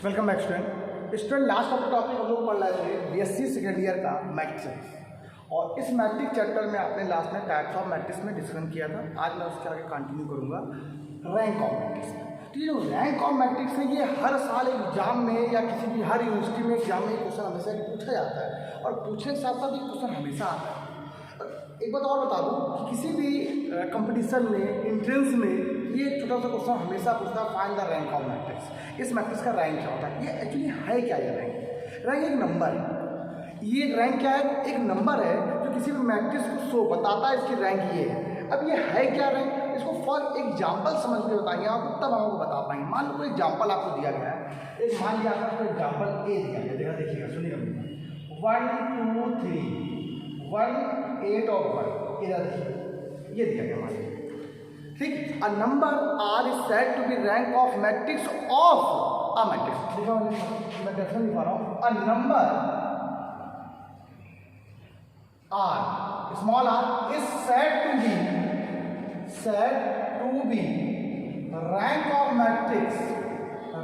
Welcome back student last of topic हम लोग पढ़ रहे थे बीएससी सेकेंड ईयर का मैट्रिक्स। और इस मैट्रिक्स चैप्टर में आपने लास्ट में टाइप्स ऑफ मैट्रिक्स में डिस्कशन किया था। आज मैं उसके आगे कंटिन्यू करूंगा रैंक ऑफ मैट्रिक्स। तो ये जो रैंक ऑफ मैट्रिक्स है ये हर साल एग्जाम में या किसी भी हर यूनिवर्सिटी में एग्जाम में क्वेश्चन हमेशा पूछा जाता है और पूछने के साथ साथ ये क्वेश्चन हमेशा आता है। एक बात और बता दूं कि किसी भी कंपटीशन में एंट्रेंस में ये छोटा सा क्वेश्चन हमेशा पूछता है find the rank of matrix. इस मैट्रिक्स का रैंक क्या होता है, ये एक्चुअली है क्या? ये रैंक एक नंबर है। ये रैंक क्या है? एक नंबर है जो किसी भी मैट्रिक्स को शो बताता है इसकी रैंक ये है। अब ये है क्या रैंक, इसको फॉर एग्जाम्पल समझ के बताएंगे आपको, तब हम आपको बता पाएंगे। मान लो कोई एग्जाम्पल आपको दिया गया है, एक मान लिया आपको एग्जाम्पल ए दिया गया, देखिएगा सुनिएगा 1 2 3 1 8 और 1 इधर देखिए ये दिया गया मान, ठीक। A number r is said to be rank of matrix of a matrix. देखो मैं डेफिनेशन लिखा रहा हूँ, a number r small r is said to be rank of matrix,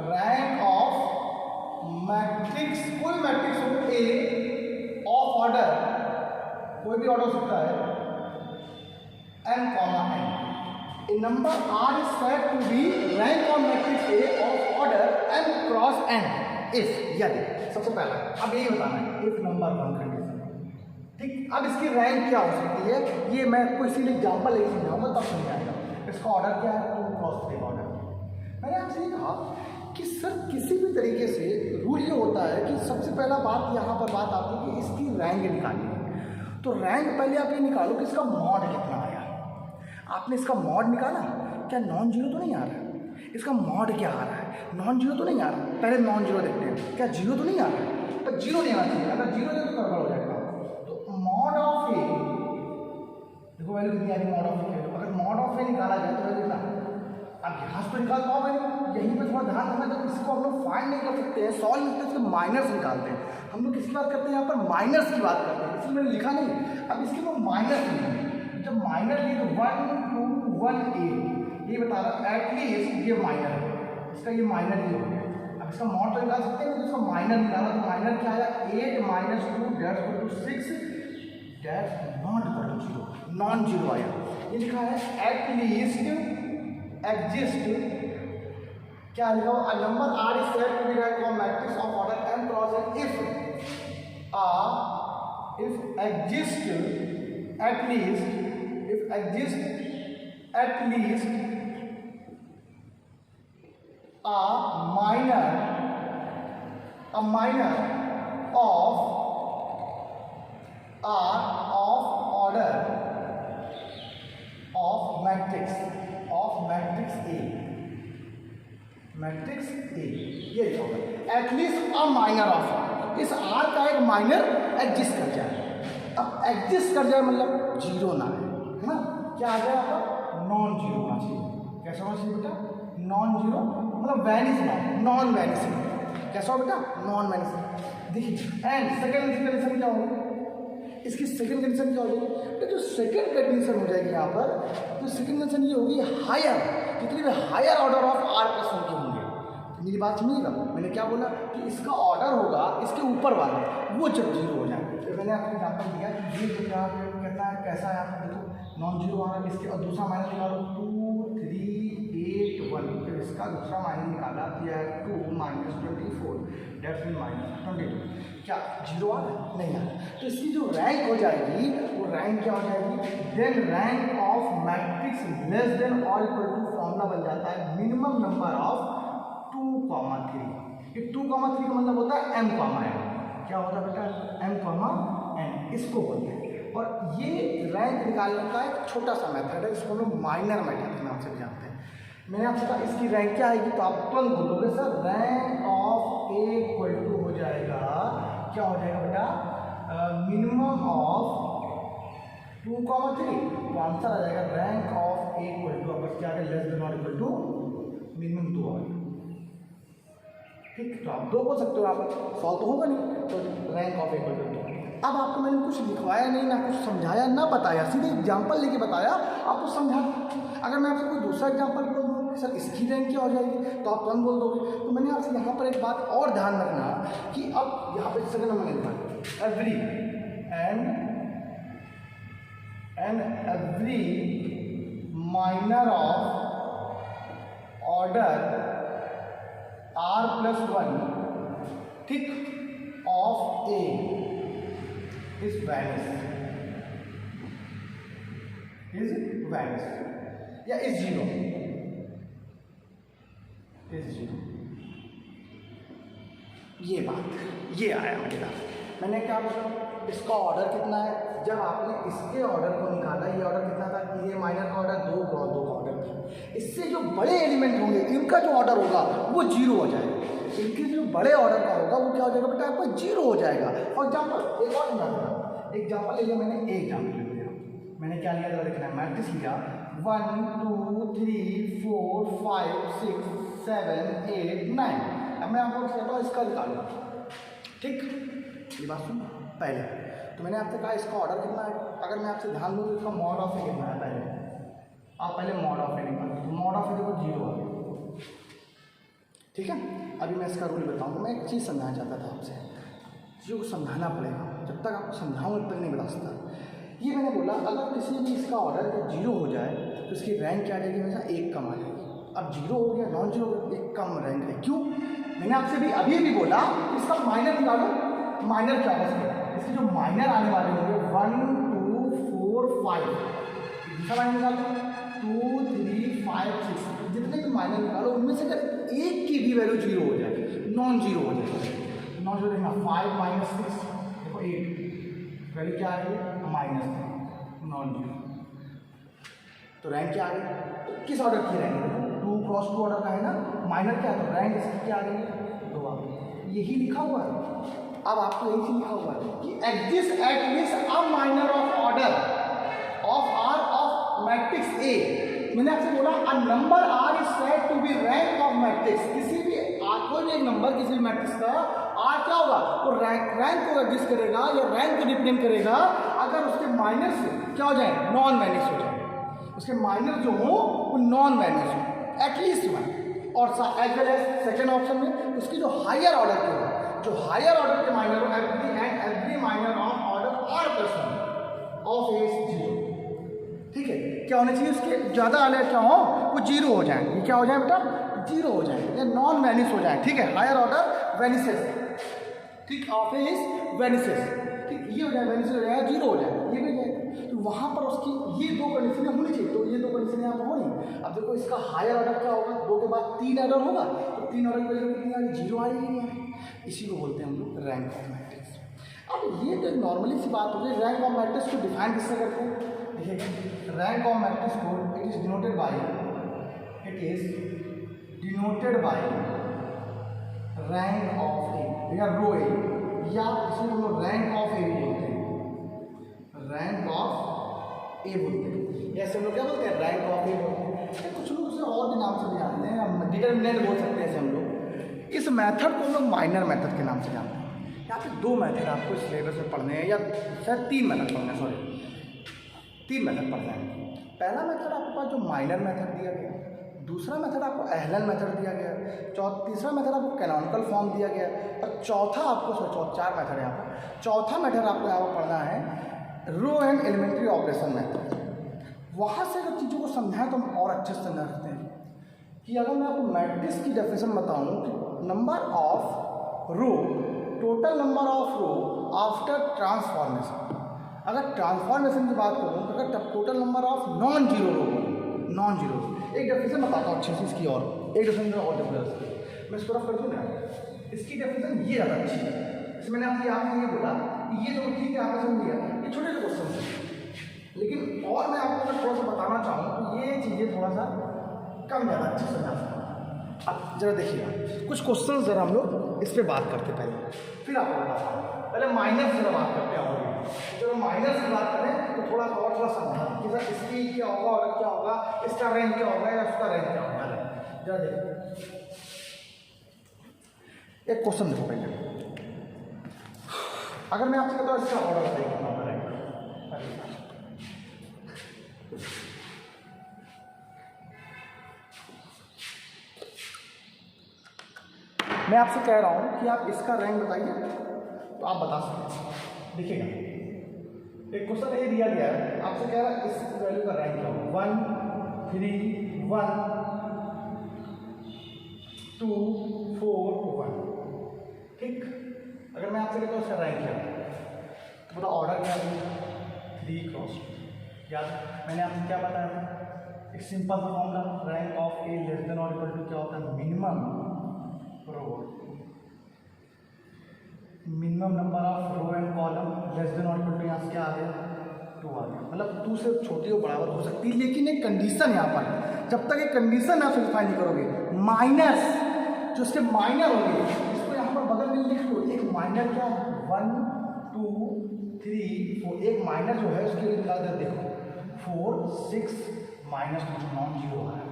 rank of matrix कोई मैट्रिक्स हो ए ऑफ ऑर्डर, कोई भी order हो सकता है n comma n। A number R is said to be rank of matrix A of order m cross n if यदि, सबसे पहला अब यही बताना है if नंबर वन कंडीशन, ठीक। अब इसकी रैंक क्या हो सकती है ये मैं कोई इसीलिए एग्जाम्पल लेके समझाऊंगा तब समझाएगा। इसका ऑर्डर क्या है? 2 क्रॉस 3 ऑर्डर। मैंने आपसे ये कहा कि सर किसी भी तरीके से रूल ये होता है कि सबसे पहला बात यहाँ पर बात आती है कि इसकी रैंक निकालनी है। तो रैंक पहले आप ये निकालो कि इसका मॉड कितना आया। आपने इसका मॉड निकाला, क्या नॉन जीरो तो नहीं आ रहा है? इसका मॉड क्या आ रहा है? नॉन जीरो तो नहीं आ रहा। पहले नॉन जीरो देखते हैं, क्या जीरो तो नहीं आ रहा है? पर जीरो नहीं आना चाहिए, अगर जीरो है तो गड़बड़ हो जाएगा। तो मॉड ऑफ ए, देखो वैल्यू कितनी आ रही मॉड ऑफ ए। अगर मॉड ऑफ ए निकाला जाए तो वैल्यू कितना, अब यहाँ से तो निकाल पाओगे, यहीं पर थोड़ा ध्यान रखना। जब इसको हम लोग फाइंड नहीं कर सकते हैं, सॉल्व नहीं करते, इसके माइनस निकालते हैं। हम लोग किसकी बात करते हैं? यहाँ पर माइनस की बात करते हैं, इसलिए मैंने लिखा नहीं। अब इसके लोग माइनस नहीं, जब माइनर लिए तो 1 2 1 8 ये बता रहा है एटलीस्ट ये माइनर है, इसका ये माइनर ही हो गया। अब इसका मॉड तो निकाल सकते हैं, इसका माइनर निकाला तो माइनर क्या आया 8 - 2 that's equal to 6 that's not equal to 0, non zero आया। ये लिखा है एटलीस्ट एग्जिस्ट, क्या लिखा हो? A number r is said to be rank of matrix of order m cross n if exist at least a minor of order of matrix A, matrix A ये at least a minor of, इस R का एक minor exist कर जाए। अब exist कर जाए मतलब जीरो ना है ना, क्या आ जाए आपका नॉन जीरो होना चाहिए। कैसा होना चाहिए बेटा? नॉन जीरो मतलब वैनिश नॉन वैनिशिंग। कैसा हो बेटा? Non vanishing. देखिए एंड सेकेंड कंडीशन क्या होगी? इसकी सेकेंड कंडीशन क्या होगी? तो जो सेकेंड कंडीशन हो जाएगी यहाँ पर, तो सेकेंड कंडीशन ये होगी हायर, जितनी भी higher order of R plus one के होंगे। तो मेरी बात सुनिएगा, मैंने क्या बोला कि इसका ऑर्डर होगा इसके ऊपर वाला, वो जब जीरो हो जाए। तो मैंने आपको एग्जाम्पल दिया कि ये तो क्या कहता है, कैसा है आप देखो नॉन जीरो आ रहा है इसके, और दूसरा माइनस निकालो 2 3 8 1, फिर इसका दूसरा माइनस निकाला तो यह 2 - 24 डेट्स मीन -22, क्या जीरो आ रहा है? नहीं आ रहा। तो इसकी जो रैंक हो जाएगी वो रैंक क्या हो जाएगी? Then rank of matrix less than और इक्वल टू, फॉर्मूला बन जाता है मिनिमम नंबर ऑफ 2, 3। ये 2, 3 का मतलब होता है m, n। क्या होता है बेटा? m, n, इसको बोलते हैं। और ये रैंक निकालने का एक छोटा सा मेथड है, इसको हम लोग माइनर मेथड के नाम से भी जानते हैं। मैंने आपसे कहा इसकी रैंक क्या आएगी, तो आप तुरंत बोलोगे sir rank of A equal to हो जाएगा, क्या हो जाएगा बेटा? Minimum of 2, 3। तो आंसर आ जाएगा rank of A equal to आपका क्या है? लेस देन और इक्वल टू मिनिमम 2 आ गया, ठीक। तो आप 2 बोल सकते हो, आप सॉल्व तो होगा नहीं, तो rank of A equal to 2। अब आपको मैंने कुछ लिखवाया नहीं, ना कुछ समझाया, ना बताया, सीधे एग्जाम्पल लेके बताया, आपको समझा। अगर मैं आपसे कोई दूसरा एग्जाम्पल बोल दूँ कि सर इसकी रैंक क्या हो जाएगी, तो आप तुरंत बोल दोगे। तो मैंने आपसे यहाँ पर एक बात और ध्यान रखना कि अब यहाँ पे सेकंड नंबर लिखा every every minor of order r+1 ठीक ऑफ a is vanish या is zero ये बात ये आया मेरा। मैंने क्या बोला, इसका ऑर्डर कितना है, जब आपने इसके ऑर्डर को निकाला, ये ऑर्डर कितना था, ये माइनर का ऑर्डर दो का ऑर्डर था। इससे जो बड़े एलिमेंट होंगे इनका जो ऑर्डर होगा वो जीरो हो जाएगा, इनके जो बड़े ऑर्डर का होगा वो क्या हो जाएगा बेटा, आपका जीरो हो जाएगा। फॉर एग्जाम्पल एक और एग्जाम्पल ले लिया मैंने, एक एग्जाम्पल ले लिया, मैंने क्या लिया, देखना है मैट्रिक्स लिया 1 2 3 4 5 6 7 8 9। अब मैं आपको कहता हूँ इसका निकालूँ, ठीक, ये बात सुन पहले। तो मैंने आपसे कहा इसका ऑर्डर कितना है, अगर मैं आपसे ध्यान दूँ तो इसका मॉड ऑफ ए कितना है, पहले मॉड ऑफ ए निकालो, तो मॉड ऑफ ए देखो जीरो है, ठीक है। अभी मैं इसका रूल बताऊँगा। मैं एक चीज़ समझाना चाहता था आपसे, चीज़ों को समझाना पड़ेगा, जब तक आपको समझाऊँ तब तक नहीं बता सकता। ये मैंने बोला अगर किसी भी इसका ऑर्डर जीरो हो जाए तो इसकी रैंक क्या आ जाएगी, हमेशा एक कम आ जाएगी। अब जीरो हो गया, नॉन जीरो हो गया, एक कम रैंक है। क्यों, मैंने आपसे भी अभी भी बोला इसका माइनर निकालो, माइनर क्या है, इसके जो माइनर आने वाले होंगे 1 2 4 5, दूसरा माइनर निकालो 2 3 5 6, जितने भी माइनर निकालो उनमें से अगर एक की भी वैल्यू जीरो हो जाए, नॉन जीरो हो जाए, नॉन जीरो देखना 5 - 6 देखो 8 वैल्यू क्या आ रही है, -3 नॉन जीरो। तो रैंक क्या आ गई, तो किस ऑर्डर की रैंक है, 2 × 2 ऑर्डर का है ना, माइनर क्या है, तो रैंक इसकी क्या आ गई है, 2 आ गई। यही लिखा हुआ है, अब आपको यही चीज लिखा हुआ है कि exist at least a minor of order of R of matrix A। मैंने आपसे बोला a number R is said to be rank of matrix, किसी भी कोई भी एक नंबर किसी भी मैट्रिक्स का R क्या होगा, वो रैंक को एग्जिस्ट करेगा या रैंक को रिप्रेजेंट करेगा अगर उसके माइनर से क्या हो जाए, नॉन वैनिश हो जाए, उसके माइनर जो हो वो नॉन वैनिश हो एटलीस्ट वन। और as well as second option में उसकी जो हायर ऑर्डर के हो, जो हायर ऑर्डर के माइनर हो, every minor of order r+1 of A is zero, ठीक है। क्या होना चाहिए, उसके ज़्यादा वाले क्या हो वो जीरो हो जाए, ये क्या हो जाए बेटा, जीरो हो जाए या नॉन वैनिश हो जाए, ठीक है। हायर ऑर्डर वैनिसेस, ठीक, ऑफ ए इज वैनिसेस, ठीक, ये हो जाए वैनिसेस हो जाएगा, जीरो हो जाए, ये भी जाएगा। तो वहाँ पर उसकी ये दो कंडीशनें होनी चाहिए, तो ये दो कंडीशन यहाँ पर होनी। अब देखो इसका हायर ऑर्डर क्या होगा, 2 के बाद 3 ऑर्डर होगा, तो 3 ऑर्डर की वजह कितनी आ रही, जीरो आ रही है, इसी को बोलते हैं हम लोग रैंक ऑफ मैट्रिक्स। अब ये तो नॉर्मली सी बात होगी, रैंक ऑफ मैट्रिक्स को डिफाइन किससे करते हैं, देखिए रैंक ऑफ मैट्रिक्स को it is denoted by rank of A या रो ए, या इसे हम लोग रैंक ऑफ ए बोलते हैं, रैंक ऑफ ए बोलते हैं, या हम लोग क्या बोलते हैं, रैंक ऑफ ए बोलते हैं। कुछ लोग उसे और भी नाम से भी जानते हैं, डिटरमिनेंट बोल सकते हैं इसे हम लोग। इस मेथड को हम लोग माइनर मेथड के नाम से जानते हैं। यहाँ पे 2 मेथड आपको सिलेबस में पढ़ने हैं, या शायद 3 मेथड पढ़ने हैं, सॉरी 3 मेथड पढ़ना है। पहला मेथड आपके पास जो माइनर मेथड दिया गया, दूसरा मेथड आपको एहलन मेथड दिया गया, तीसरा मेथड आपको कैनोनिकल फॉर्म दिया गया, और चौथा आपको 4 मेथड है यहाँ पर, चौथा मेथड आपको यहाँ पर पढ़ना है row and elementary operation method. वहाँ से अगर चीज़ों को समझाएं तो हम और अच्छे से समझ सकते हैं कि अगर मैं आपको मैट्रिक्स की डेफिनेशन बताऊँ कि number of row, total number of row after transformation, अगर ट्रांसफॉर्मेशन की बात करूँ तो अगर total number of non zero row, non zero, एक डेफिनेशन बताता हूँ अच्छे से इसकी, और एक डेफिनेशन और डेफिनेशन मैं इसको रफ कर दूँ ना, इसकी डेफिनेशन ये ज़्यादा अच्छी है। इसमें मैंने आपसे यहाँ से ये बोला कि ये तो ठीक है आपने समझ लिया, ये छोटे छोटे क्वेश्चन हैं, लेकिन और मैं आपको अगर थोड़ा सा बताना चाहूँ तो ये चीज़ें थोड़ा सा कम ज़्यादा अच्छे से समझा सकता हूँ। अब जरा देखिएगा कुछ क्वेश्चन जरा हम लोग इस पर बात करते पहले, फिर आपको बताता हूँ। पहले माइनर से बात करते हैं, जब माइनर से बात करें तो थोड़ा समझा कि सर इसकी क्या होगा, और क्या होगा, इसका रैंक क्या होगा, या उसका रैंक क्या होगा। जरा देखो एक क्वेश्चन देखो पहले, अगर मैं आपसे कहता हूँ इसका ऑर्डर बताइए कितना होगा रैंक, मैं आपसे कह रहा हूँ कि आप इसका रैंक बताइए, तो आप बता सकते हैं। देखिएगा, एक क्वेश्चन ये दिया गया है, आपसे कह रहा है इस वैल्यू का रैंक क्या हो, 1 3 1 2 4 1। ठीक, अगर मैं आपसे कहता हूँ इसका रैंक क्या है, तो बताओ ऑर्डर क्या है, 3 क्रॉस 2। याद मैंने आपसे क्या बताया था, एक सिंपल सा formula, rank of A less than और इक्वल टू क्या होता है, minimum number of row and column less than और इक्वल टू, यहाँ से क्या आ गया 2 आ गया, मतलब 2 से छोटी और बराबर हो सकती है, लेकिन एक कंडीशन यहाँ पर, जब तक एक कंडीशन आप सेटिस्फाई नहीं करोगे, माइनस जो उसके माइनर होंगे, इसको यहाँ पर बगल में लिख लो, एक माइनर क्या 1 2 3 4, एक माइनर जो है उसके लिए निकाल दे, देखो 4 6 -2 जो नॉन जीरो आ रहा है,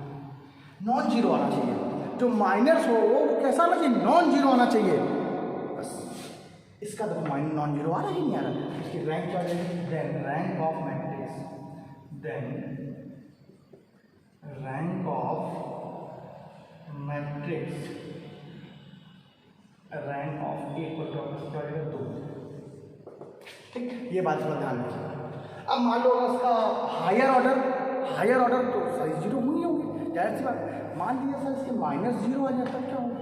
नॉन जीरो आना चाहिए, जो माइनस हो वो कैसा आना चाहिए, नॉन जीरो आना चाहिए। बस इसका देखो माइनस नॉन जीरो आ रहा है कि नहीं आ रहा, इसकी रैंक क्या जाएगी, then rank of matrix, then rank of matrix, rank of equal to क्या जाएगा 2। ठीक, ये बात थोड़ा ध्यान रखिए। अब मान लो अगर इसका हायर ऑर्डर तो सारी जीरो हुई होगी, जाहिर सी बात। मान लीजिए सर इसके -0 आ जाता है, क्या होगा,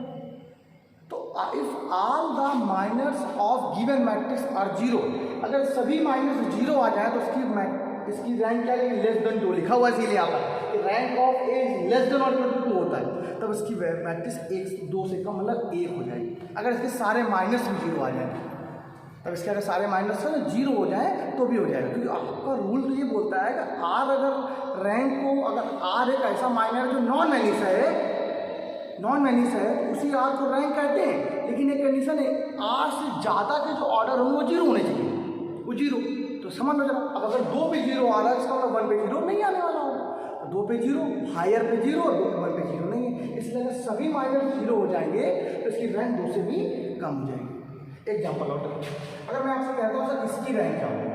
तो if all the minors of given matrix are 0, अगर सभी माइनस 0 आ जाए तो इसकी रैंक क्या है, लेस देन 2 लिखा हुआ है, इसीलिए यहाँ पर rank of A less than और इक्वल टू 2 होता है, तब इसकी मैट्रिक्स 2 से कम मतलब 1 हो जाएगी। अगर इसके सारे माइनस भी 0 आ जाए, तब इसके अगर सारे माइनस है 0 हो जाए तो भी हो जाएगा, क्योंकि आपका रूल तो ये बोलता है कि आर अगर रैंक को, अगर आर एक ऐसा माइनर जो नॉन मैनिस है तो उसी आर को रैंक कहते हैं, लेकिन एक कंडीशन है, आर से ज़्यादा के जो ऑर्डर होंगे वो 0 होने चाहिए, वो 0, तो समझ लो जरा। अब अगर 2 पे 0 आ रहा है इसका मतलब 1 पे 0 नहीं आने वाला होगा, 2 पे 0, हायर पे 0 और 1 पे 0 नहीं है, इसलिए अगर सभी माइनर 0 हो जाएंगे तो इसकी रैंक 2 से भी कम हो जाएगी। एग्जाम्पल और अगर मैं आपसे कहता हूँ सर इसकी रैंक क्या होगी,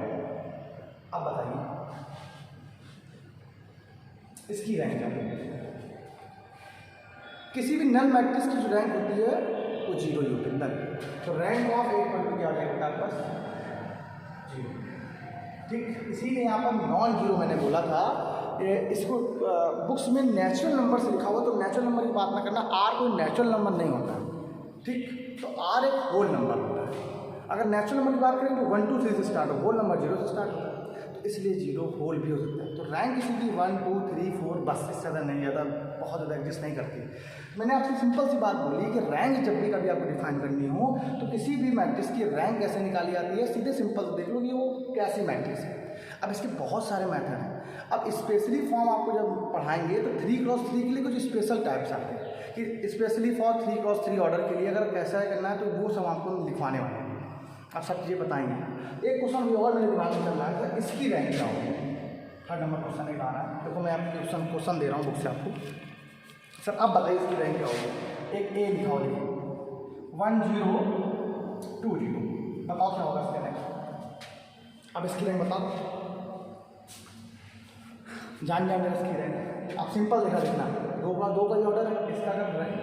आप बताइए इसकी रैंक क्या होगी। किसी भी नल मैट्रिक्स की जो रैंक होती है वो 0 ही होती है, नल। तो रैंक ऑफ एक पर क्या हो जाएगा आपके पास 0। ठीक, इसीलिए यहाँ पर नॉन जीरो मैंने बोला था, इसको बुक्स में नेचुरल नंबर से लिखा हुआ, तो नेचुरल नंबर की बात ना करना, आर कोई नेचुरल नंबर नहीं होता। ठीक, तो आर एक होल नंबर होता है। अगर नेचुरल नंबर की बात करें तो 1 2 3 से स्टार्ट हो, होल नंबर 0 से स्टार्ट होता है, तो इसलिए 0 होल भी हो सकता है। तो रैंक इसी की 1 2 3 4 बस, इससे ज़्यादा नहीं, ज़्यादा बहुत ज़्यादा एग्जिस्ट नहीं करती। मैंने आपसे सिंपल सी बात बोली कि रैंक जब भी कभी आपको डिफाइन करनी हो तो किसी भी मैट्रिक्स की रैंक कैसे निकाली जाती है, सीधे सिंपल देख लो कि वो कैसी मैट्रिक्स है। अब इसके बहुत सारे मेथड हैं। अब स्पेशली फॉर्म आपको जब पढ़ाएंगे तो 3x3 के लिए कुछ स्पेशल टाइप्स आते हैं कि स्पेशली फॉर 3x3 ऑर्डर के लिए अगर कैसा करना है तो वो सब आपको लिखवाने वाले हैं, आप सब चीज़ें बताएंगे। एक क्वेश्चन भी और मेरे दिमाग में चल रहा है, तो इसकी रैंक क्या होगी। 3rd नंबर क्वेश्चन एक आ रहा है, देखो मैं आपको क्वेश्चन दे रहा हूँ बुक से आपको, सर आप बताइए इसकी रैंक क्या होगी। एक ए लिखा हो, देखिए 1 0 2 0, बताओ क्या होगा इसका रैंक। अब इसकी रैंक बता दो, जान जाएंगे इसकी रैंक। आप सिंपल लिखा लिखना, 2 का ही ऑर्डर है, इसका अगर रैंक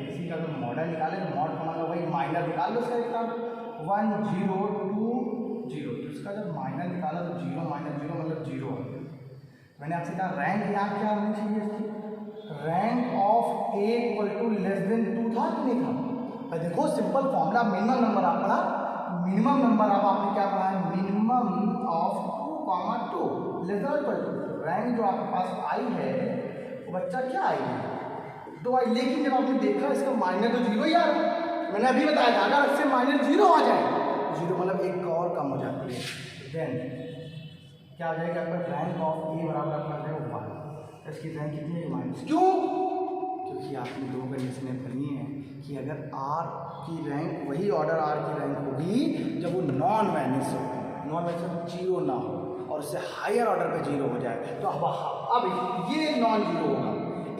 इसी का अगर मॉडल निकाले, मॉड का मतलब वही माइनर निकाल लो, इसका इसका 1 0 2 0, तो इसका जब माइनर निकाला तो 0 -0 मतलब 0 है। मैंने आपसे कहा रैंक यहाँ क्या होनी चाहिए इसकी, rank of A equal to less than 2 था कि नहीं था। देखो सिंपल फॉर्मूला, मिनिमम नंबर आप पढ़ा, मिनिमम नंबर अब आपने क्या पढ़ा है, minimum of 2 less than equal to. Rank जो आपके पास आई है वो बच्चा क्या आई है, 2 आई, लेकिन जब आपने देखा इसका माइनर तो 0 ही आ रहा है। मैंने अभी बताया था अगर इससे माइनर 0 आ जाए, 0 मतलब एक और कम हो जाती है, देन क्या हो जाएगा आपका रैंक ऑफ ए बराबर आपका हो जाएगा 1। इसकी रैंक कितनी है माइनस, क्यों, क्योंकि आपने 2 कंडीशनें पढ़ी हैं कि अगर आर की रैंक, वही ऑर्डर आर की रैंक होगी जब वो नॉन मैनिस हो, नॉन मैनिस 0 ना हो और उससे हायर ऑर्डर पे 0 हो जाए, तो अब ये नॉन जीरो होगा।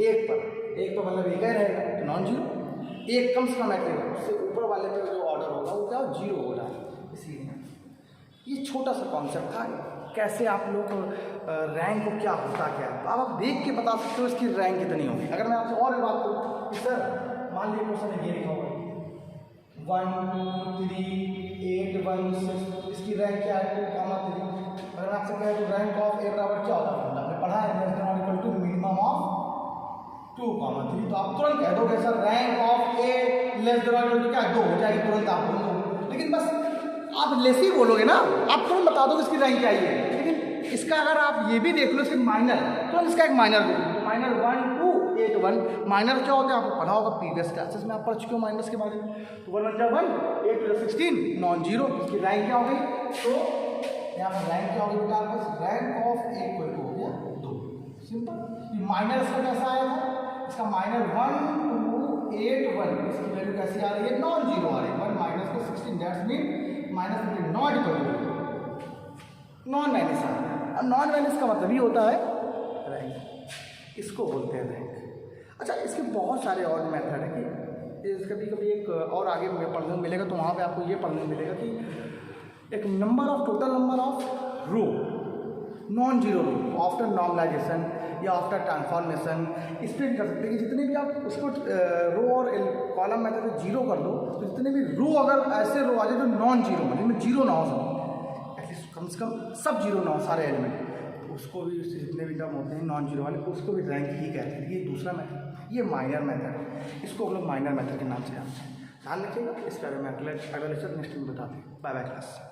एक पर मतलब एक ही रहेगा तो नॉन जीरो, एक कम से कम रहेगा, उससे ऊपर वाले पे जो ऑर्डर होगा वो क्या 0 हो रहा है। इसीलिए ये छोटा सा कॉन्सेप्ट था, कैसे आप लोग रैंक को क्या होता क्या है, अब आप देख के बता सकते हो इसकी रैंक कितनी होगी। अगर मैं आपसे और भी बात करूँ कि सर मान लीजिए क्वेश्चन ये लिखा होगा 1 2 3 8 1 6, इसकी रैंक क्या है 2 3। अगर आपसे कहे तो रैंक ऑफ ए बराबर क्या होता है, आपने पढ़ा है लेस देन और इक्वल टू मिनिमम ऑफ 2 3, तो आप तुरंत कह दोगे sir rank of A less than और इक्वल टू क्या 2 हो जाएगी तुरंत आप बोल दो। लेकिन बस आप लेस ही बोलोगे ना, आप तुरंत बता दोगे इसकी रैंक क्या है। लेकिन इसका अगर आप ये भी देख लो इसके माइनर, तो इसका एक माइनर दो, माइनर 1 2 8 1। माइनर क्या होता है आपको पढ़ा होगा प्रीवियस क्लासेस में, आप पढ़ चुके हो माइनस के बारे में। तो 1 1 1 8 2 16 नॉन जीरो, इसकी रैंक क्या हो गई, तो यहाँ पर रैंक क्या होगी बेटा आपका, rank of A equal to हो गया 2। सिंपल। ये माइनर इसका कैसा आया था, इसका माइनर 1 2 8 1, इसकी वैल्यू कैसी आ रही है, नॉन जीरो आ रही है। 1 माइनस को 16 that's mean minus not equal to non minus आ रहा है। अब नॉन माइनस का मतलब ही होता है रैंक, इसको बोलते हैं रैंक। अच्छा, इसके बहुत सारे और मेथड है कि कभी कभी एक और आगे पढ़ने को मिलेगा, तो वहाँ पे आपको ये पढ़ने को मिलेगा कि एक number of total number of row non zero row after normalisation या आफ्टर ट्रांसफॉर्मेशन स्प्लिट कर सकते हैं कि जितने भी आप उसको रो और कॉलम मेथड से जीरो कर दो, तो जितने भी रो अगर ऐसे रो आ जाए जो नॉन जीरो हो, जिनमें जीरो ना हो सकते, एटलीस्ट कम से कम सब जीरो ना हो सारे एलिमेंट, उसको भी जितने भी टर्म होते हैं नॉन जीरो वाले, उसको भी रैंक ही कहते हैं। ये दूसरा मेथड, ये माइनर मेथड है, इसको हम लोग माइनर मेथड के नाम से जानते हैं। ध्यान रखिएगा, इस बारे में अगले लेक्चर नेक्स्ट में बताते हैं। Bye bye class.